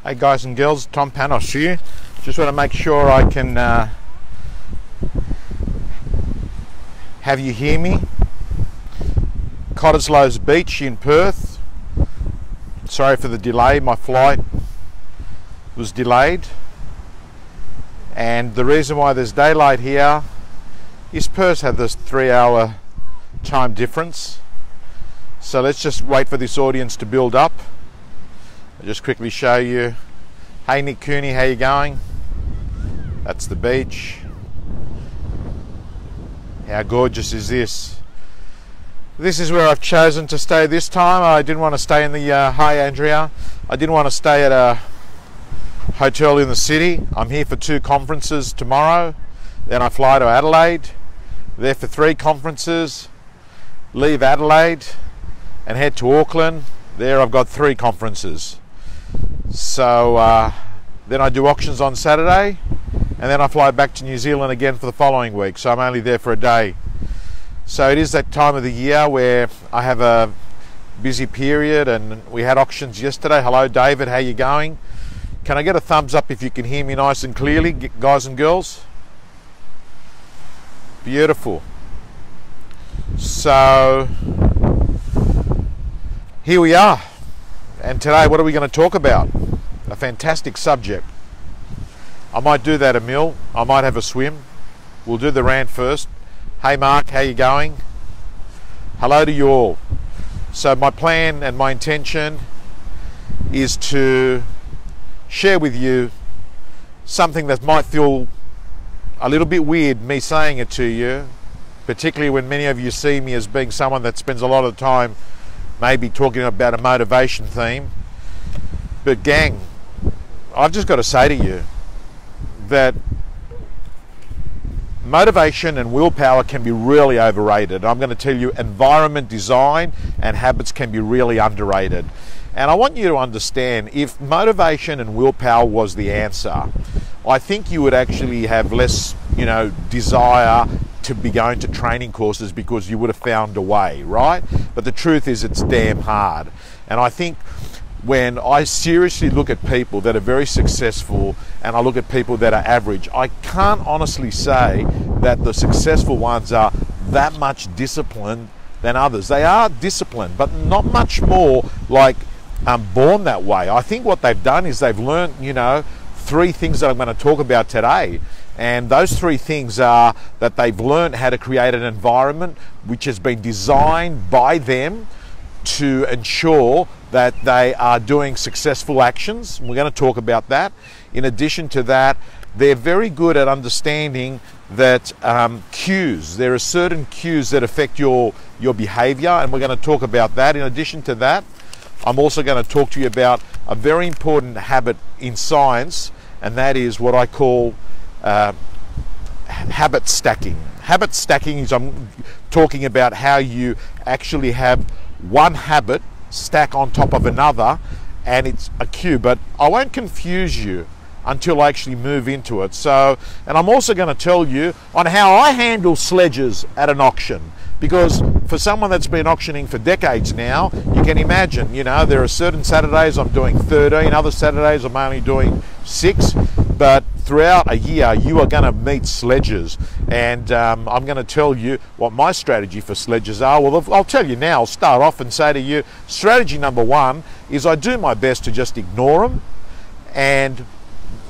Hey guys and girls, Tom Panos here. Just want to make sure I can have you hear me. Cottesloe's Beach in Perth. Sorry for the delay, my flight was delayed. And the reason why there's daylight here is Perth had this 3-hour time difference. So let's just wait for this audience to build up. I'll just quickly show you. Hey Nick Cooney, how you going? That's the beach. How gorgeous is this? This is where I've chosen to stay this time. I didn't want to stay in the, hi Andrea. I didn't want to stay at a hotel in the city. I'm here for 2 conferences tomorrow. Then I fly to Adelaide. There for 3 conferences. Leave Adelaide and head to Auckland. There I've got 3 conferences. So then I do auctions on Saturday, and then I fly back to New Zealand again for the following week. So I'm only there for a day. So it is that time of the year where I have a busy period, and we had auctions yesterday. Hello David, how you going? Can I get a thumbs up if you can hear me nice and clearly, guys and girls? Beautiful. So here we are. And today, what are we going to talk about? A fantastic subject. I might do that a meal. I might have a swim. We'll do the rant first. Hey Mark, how you going? Hello to you all. So my plan and my intention is to share with you something that might feel a little bit weird, me saying it to you, particularly when many of you see me as being someone that spends a lot of time maybe talking about a motivation theme. But gang, I've just got to say to you that motivation and willpower can be really overrated. I'm going to tell you environment, design and habits can be really underrated. And I want you to understand, if motivation and willpower was the answer, I think you would actually have less, desire to be going to training courses because you would have found a way, right? But the truth is it's damn hard. And I think when I seriously look at people that are very successful and I look at people that are average, I can't honestly say that the successful ones are that much disciplined than others. They are disciplined, but not much more like born that way. I think what they've done is they've learned, 3 things that I'm going to talk about today. And those 3 things are that they've learned how to create an environment which has been designed by them to ensure that they are doing successful actions. We're going to talk about that. In addition to that, they're very good at understanding that cues. There are certain cues that affect your behavior, and we're going to talk about that. In addition to that, I'm also going to talk to you about a very important habit in science, and that is what I call habit stacking. Habit stacking is I'm talking about how you actually have one habit stack on top of another, and it's a cue, but I won't confuse you until I actually move into it. So, and I'm also going to tell you on how I handle sledges at an auction, because for someone that's been auctioning for decades now, you can imagine, there are certain Saturdays I'm doing 13, other Saturdays I'm only doing 6, but throughout a year you are going to meet sledges, and I'm going to tell you what my strategy for sledges are. Well, I'll tell you now. I'll start off and say to you, strategy number 1 is I do my best to just ignore them, and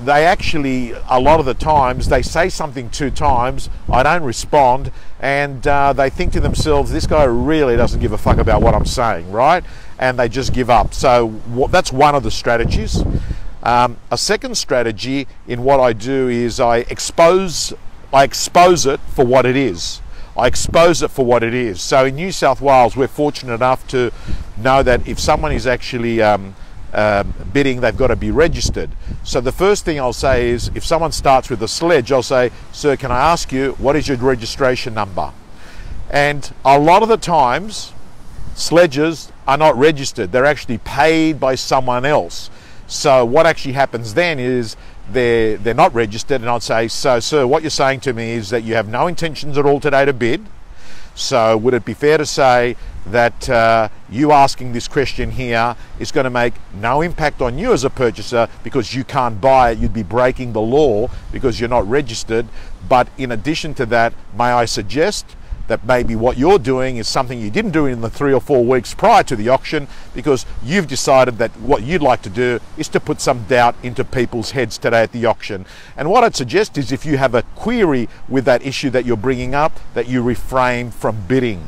they actually, a lot of the times, they say something 2 times, I don't respond, and they think to themselves, this guy really doesn't give a fuck about what I'm saying, right? And they just give up. So that's one of the strategies. A second strategy in what I do is I expose it for what it is. I expose it for what it is. So in New South Wales, we're fortunate enough to know that if someone is actually bidding, they've got to be registered. So the first thing I'll say is, if someone starts with a sledge, I'll say, sir, can I ask you, what is your registration number? And a lot of the times, sledges are not registered. They're actually paid by someone else. So what actually happens then is they're not registered, and I'd say, so sir, what you're saying to me is that you have no intentions at all today to bid. So would it be fair to say that you asking this question here is going to make no impact on you as a purchaser, because you can't buy it. You'd be breaking the law because you're not registered. But in addition to that, may I suggest that maybe what you're doing is something you didn't do in the 3 or 4 weeks prior to the auction, because you've decided that what you'd like to do is to put some doubt into people's heads today at the auction. And what I'd suggest is, if you have a query with that issue that you're bringing up, that you refrain from bidding.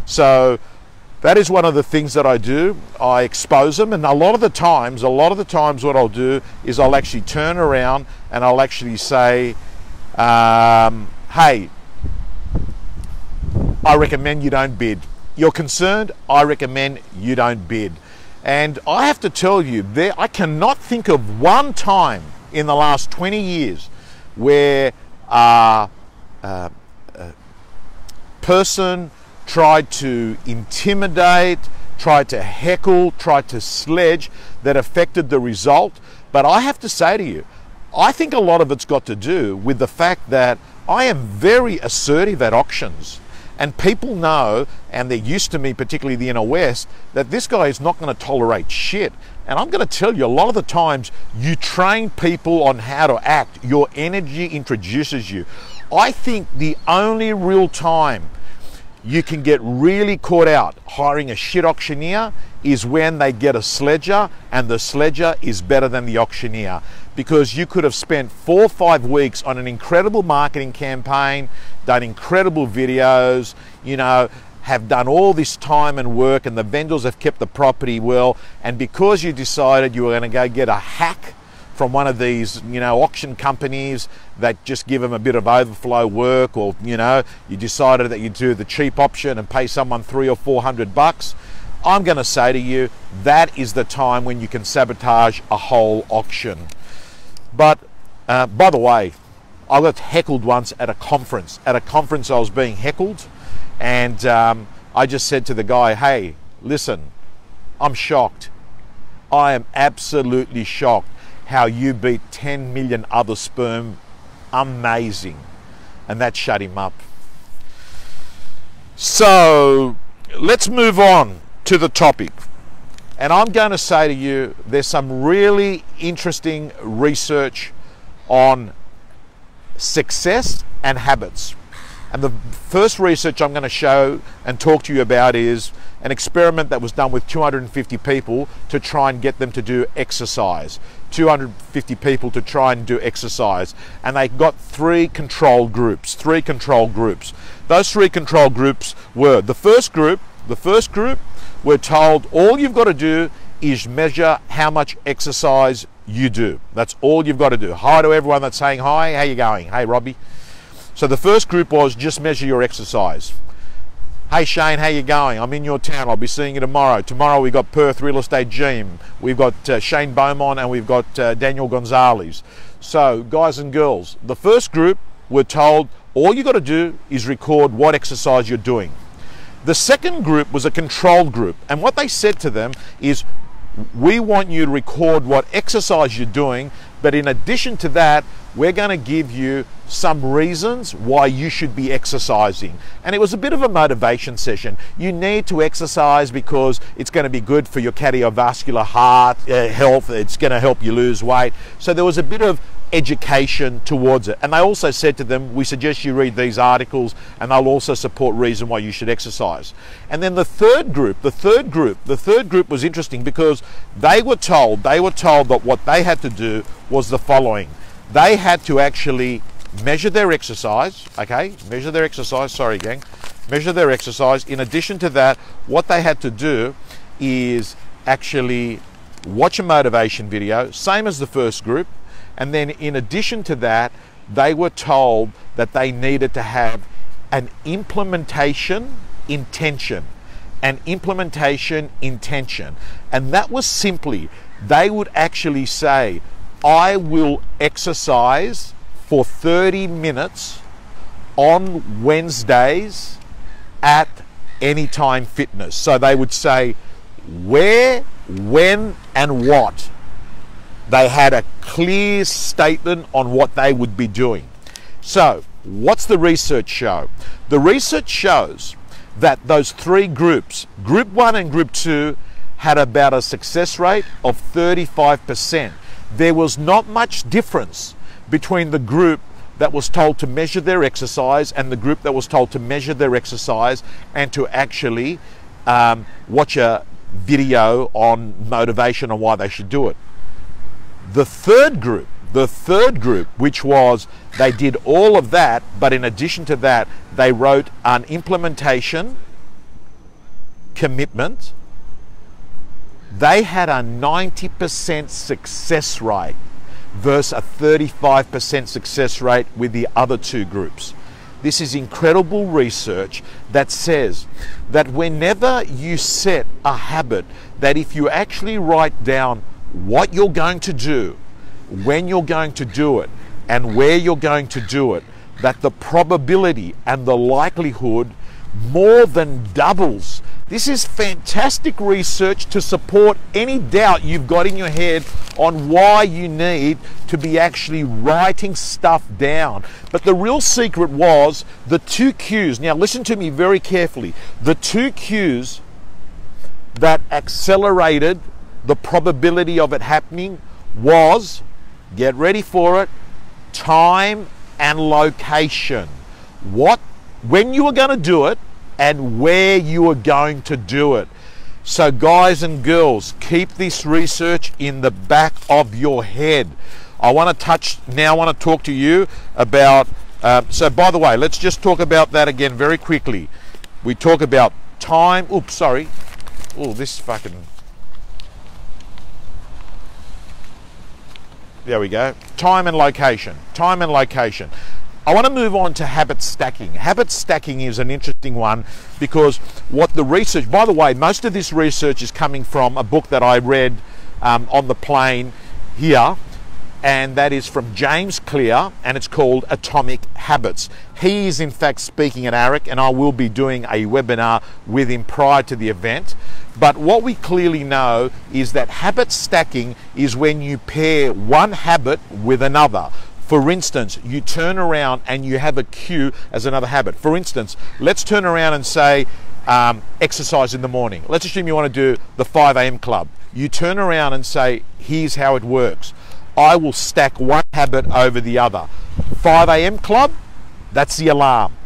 So that is one of the things that I do. I expose them, and a lot of the times what I'll do is I'll actually turn around and I'll actually say, hey, I recommend you don't bid. You're concerned? I recommend you don't bid. And I have to tell you, I cannot think of one time in the last 20 years where a person tried to intimidate, tried to heckle, tried to sledge that affected the result. But I have to say to you, I think a lot of it's got to do with the fact that I am very assertive at auctions. And people know, and they're used to me, particularly the inner west, that this guy is not going to tolerate shit. And I'm going to tell you, a lot of the times you train people on how to act. Your energy introduces you. I think the only real time you can get really caught out hiring a shit auctioneer is when they get a sledger and the sledger is better than the auctioneer. Because you could have spent 4 or 5 weeks on an incredible marketing campaign, done incredible videos, you know, have done all this time and work, and the vendors have kept the property well, and because you decided you were going to go get a hack from one of these, you know, auction companies that just give them a bit of overflow work, or, you know, you decided that you do the cheap option and pay someone $300 or $400, I'm going to say to you, that is the time when you can sabotage a whole auction. But by the way, I got heckled once at a conference. At a conference I was being heckled, and I just said to the guy, hey, listen, I'm shocked. I am absolutely shocked how you beat 10 million other sperm. Amazing. And that shut him up. So let's move on to the topic. And I'm going to say to you, there's some really interesting research on success and habits. And the first research I'm going to show and talk to you about is an experiment that was done with 250 people to try and get them to do exercise. 250 people to try and do exercise. And they got 3 control groups. 3 control groups. Those 3 control groups were, the first group were told all you've got to do is measure how much exercise you do. That's all you've got to do. Hi to everyone that's saying hi. How you going? Hey, Robbie. So the first group was just measure your exercise. Hey Shane, how you going? I'm in your town. I'll be seeing you tomorrow. Tomorrow we've got Perth Real Estate Gym. We've got Shane Beaumont, and we've got Daniel Gonzalez. So guys and girls, the first group were told all you got to do is record what exercise you're doing. The second group was a control group, and what they said to them is, we want you to record what exercise you're doing, but in addition to that, we're going to give you some reasons why you should be exercising. And it was a bit of a motivation session. You need to exercise because it's going to be good for your cardiovascular heart health. It's going to help you lose weight. So there was a bit of education towards it. And they also said to them, we suggest you read these articles, and they'll also support reason why you should exercise. And then the third group was interesting, because they were told that what they had to do was the following. They had to actually measure their exercise, okay? Measure their exercise, sorry gang. Measure their exercise. In addition to that, what they had to do is actually watch a motivation video, same as the first group. And then in addition to that, they were told that they needed to have an implementation intention. An implementation intention. And that was simply, they would actually say, I will exercise for 30 minutes on Wednesdays at Anytime Fitness. So they would say where, when, and what. They had a clear statement on what they would be doing. So what's the research show? The research shows that those three groups, group 1 and group 2, had about a success rate of 35%. There was not much difference between the group that was told to measure their exercise and the group that was told to measure their exercise and to actually watch a video on motivation and why they should do it. The third group, which was they did all of that, but in addition to that, they wrote an implementation commitment. They had a 90% success rate versus a 35% success rate with the other two groups. This is incredible research that says that whenever you set a habit, that if you actually write down what you're going to do, when you're going to do it, and where you're going to do it, that the probability and the likelihood more than doubles. This is fantastic research to support any doubt you've got in your head on why you need to be actually writing stuff down. But the real secret was the two cues. Now listen to me very carefully. The two cues that accelerated the probability of it happening was, get ready for it, time and location. When you were going to do it and where you were going to do it. So guys and girls, keep this research in the back of your head. I want to talk to you about, so by the way, let's just talk about that again very quickly. We talk about time, there we go. Time and location. Time and location. I want to move on to habit stacking. Habit stacking is an interesting one because what the research, by the way, most of this research is coming from a book that I read on the plane here, and that is from James Clear, and it's called Atomic Habits. He is in fact speaking at ARIC, and I will be doing a webinar with him prior to the event. But what we clearly know is that habit stacking is when you pair one habit with another. For instance, you turn around and you have a cue as another habit. For instance, let's turn around and say exercise in the morning. Let's assume you want to do the 5 a.m. club. You turn around and say, here's how it works. I will stack one habit over the other. 5 a.m. club, that's the alarm.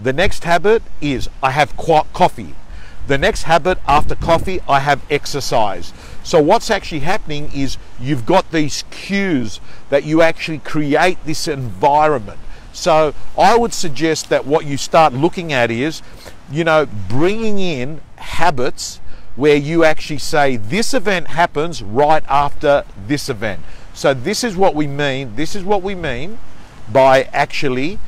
The next habit is I have coffee. The next habit after coffee, I have exercise. So what's actually happening is you've got these cues that you actually create this environment. So I would suggest that what you start looking at is, bringing in habits where you actually say this event happens right after this event. So this is what we mean. This is what we mean by actually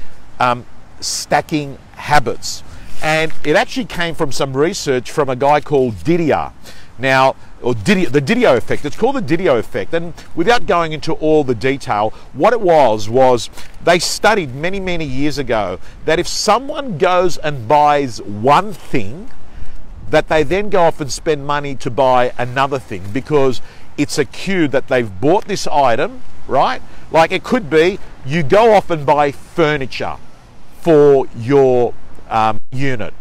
stacking habits. And it actually came from some research from a guy called Didier. Now, the Dyadic Effect. It's called the Dyadic Effect. And without going into all the detail, what it was they studied many, many years ago that if someone goes and buys one thing, that they then go off and spend money to buy another thing because it's a cue that they've bought this item, right? Like it could be you go off and buy furniture for your unit.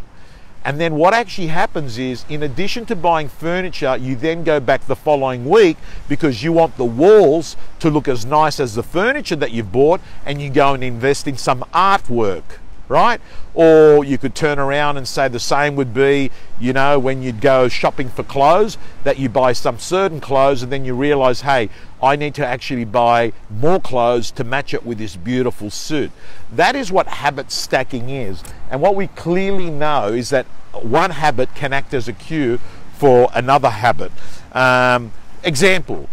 And then what actually happens is, in addition to buying furniture, you then go back the following week because you want the walls to look as nice as the furniture that you've bought, and you go and invest in some artwork, right? Or you could turn around and say the same would be, when you'd go shopping for clothes, that you buy some certain clothes and then you realize, hey, I need to actually buy more clothes to match it with this beautiful suit. That is what habit stacking is. And what we clearly know is that one habit can act as a cue for another habit. Example,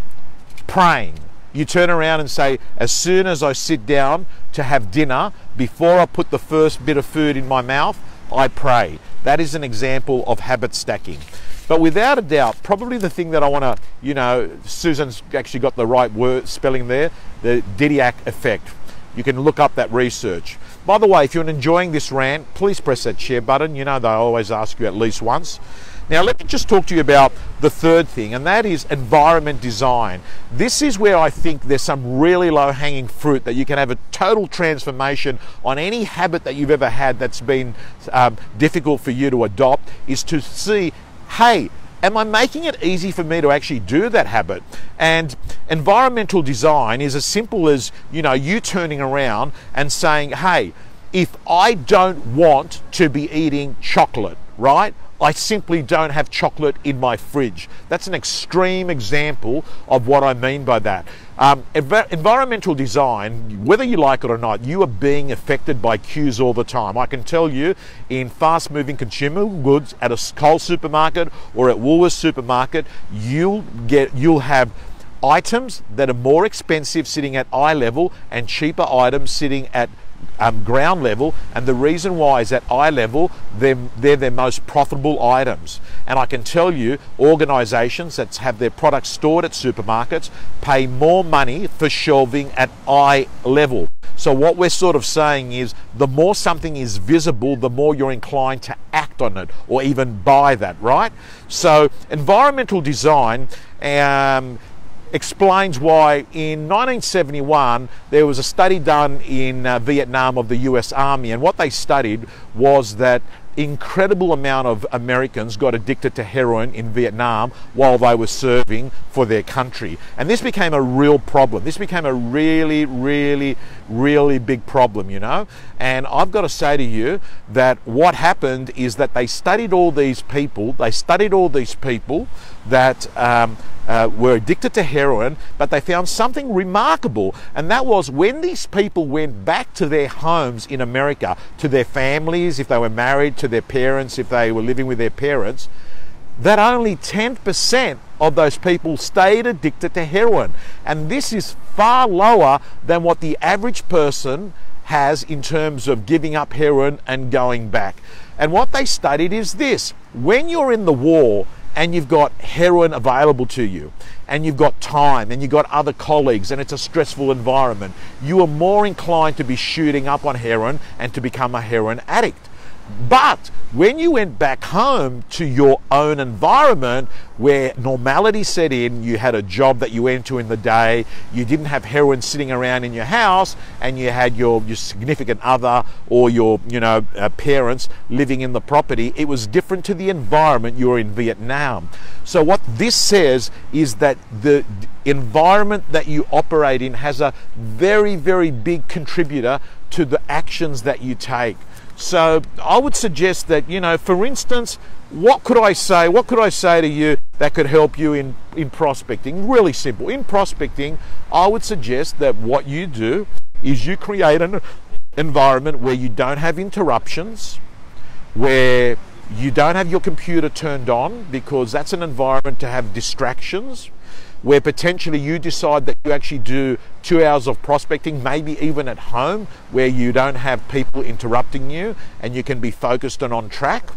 praying. You turn around and say, as soon as I sit down to have dinner, before I put the first bit of food in my mouth, I pray. That is an example of habit stacking. But without a doubt, probably the thing that I want to, Susan's actually got the right word spelling there, the Dyadic Effect. You can look up that research. By the way, if you're enjoying this rant, please press that share button. They always ask you at least once. Now let me just talk to you about the third thing, and that is environment design. This is where I think there's some really low-hanging fruit that you can have a total transformation on any habit that you've ever had that's been difficult for you to adopt, is to see, hey, am I making it easy for me to actually do that habit? And environmental design is as simple as, you turning around and saying, hey, if I don't want to be eating chocolate, right? I simply don't have chocolate in my fridge. That's an extreme example of what I mean by that. Environmental design, whether you like it or not, you are being affected by cues all the time. I can tell you, in fast-moving consumer goods at a Coles supermarket or at Woolworths supermarket, you'll have items that are more expensive sitting at eye level and cheaper items sitting at ground level, and the reason why is at eye level they're their most profitable items. And I can tell you, organizations that have their products stored at supermarkets pay more money for shelving at eye level. So what we're sort of saying is, the more something is visible, the more you're inclined to act on it or even buy that, right? So environmental design explains why in 1971 there was a study done in Vietnam of the US Army, and what they studied was that incredible amount of Americans got addicted to heroin in Vietnam while they were serving for their country. And this became a real problem. This became a really, really, really big problem, And I've got to say to you that what happened is that they studied all these people that were addicted to heroin, but they found something remarkable, and that was when these people went back to their homes in America, to their families, if they were married, to their parents, if they were living with their parents, that only 10% of those people stayed addicted to heroin. And this is far lower than what the average person has in terms of giving up heroin and going back. And what they studied is this: when you're in the war and you've got heroin available to you, and you've got time, and you've got other colleagues, and it's a stressful environment, you are more inclined to be shooting up on heroin and to become a heroin addict. But when you went back home to your own environment where normality set in, you had a job that you went to in the day, you didn't have heroin sitting around in your house, and you had your significant other or your parents living in the property, it was different to the environment you were in Vietnam. So what this says is that the environment that you operate in has a very, very big contributor to the actions that you take. So I would suggest that, for instance, what could I say to you that could help you in prospecting? Really simple. In prospecting, I would suggest that what you do is you create an environment where you don't have interruptions, where you don't have your computer turned on, because that's an environment to have distractions, where potentially you decide that you actually do 2 hours of prospecting, maybe even at home, where you don't have people interrupting you and you can be focused and on track.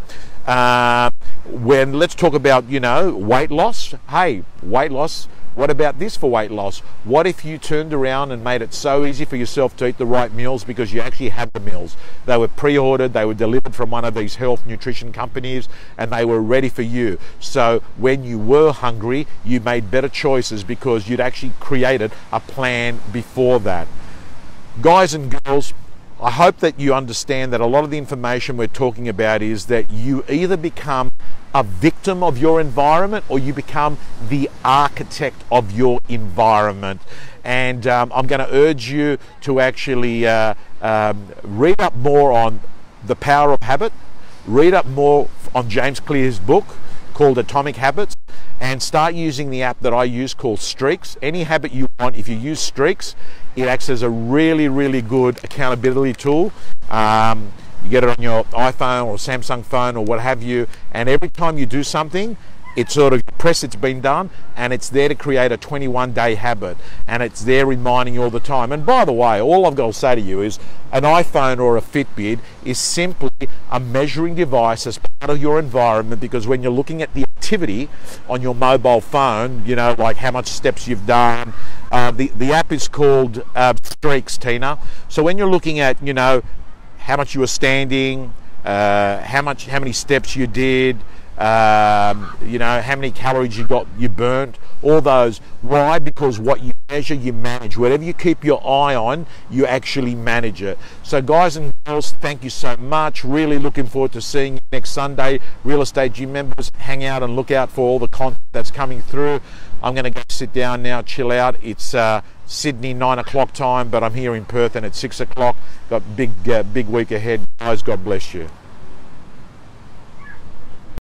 When let's talk about, weight loss. Hey, weight loss. What about this for weight loss? What if you turned around and made it so easy for yourself to eat the right meals because you actually had the meals? They were pre-ordered, they were delivered from one of these health nutrition companies, and they were ready for you. So when you were hungry, you made better choices because you'd actually created a plan before that. Guys and girls, I hope that you understand that a lot of the information we're talking about is that you either become a victim of your environment or you become the architect of your environment. And I'm going to urge you to actually read up more on the power of habit, read up more on James Clear's book called Atomic Habits, and start using the app that I use called Streaks. Any habit you want, if you use Streaks, it acts as a really, really good accountability tool. You get it on your iPhone or Samsung phone or what have you, and every time you do something, it sort of press it's been done, and it's there to create a 21-day habit, and it's there reminding you all the time. And by the way, all I've got to say to you is an iPhone or a Fitbit is simply a measuring device as part of your environment, because when you're looking at the activity on your mobile phone, like how much steps you've done, the app is called Streaks, Tina. So when you're looking at, how much you were standing, how many steps you did, you know, how many calories you burnt, all those. Why? Because what you measure, you manage. Whatever you keep your eye on, you actually manage it. So guys and girls, thank you so much. Really looking forward to seeing you next Sunday. Real Estate Gym members, hang out and look out for all the content that's coming through. I'm going to go sit down now, chill out. It's Sydney 9 o'clock time, but I'm here in Perth and it's 6 o'clock. Got big week ahead. Guys, God bless you.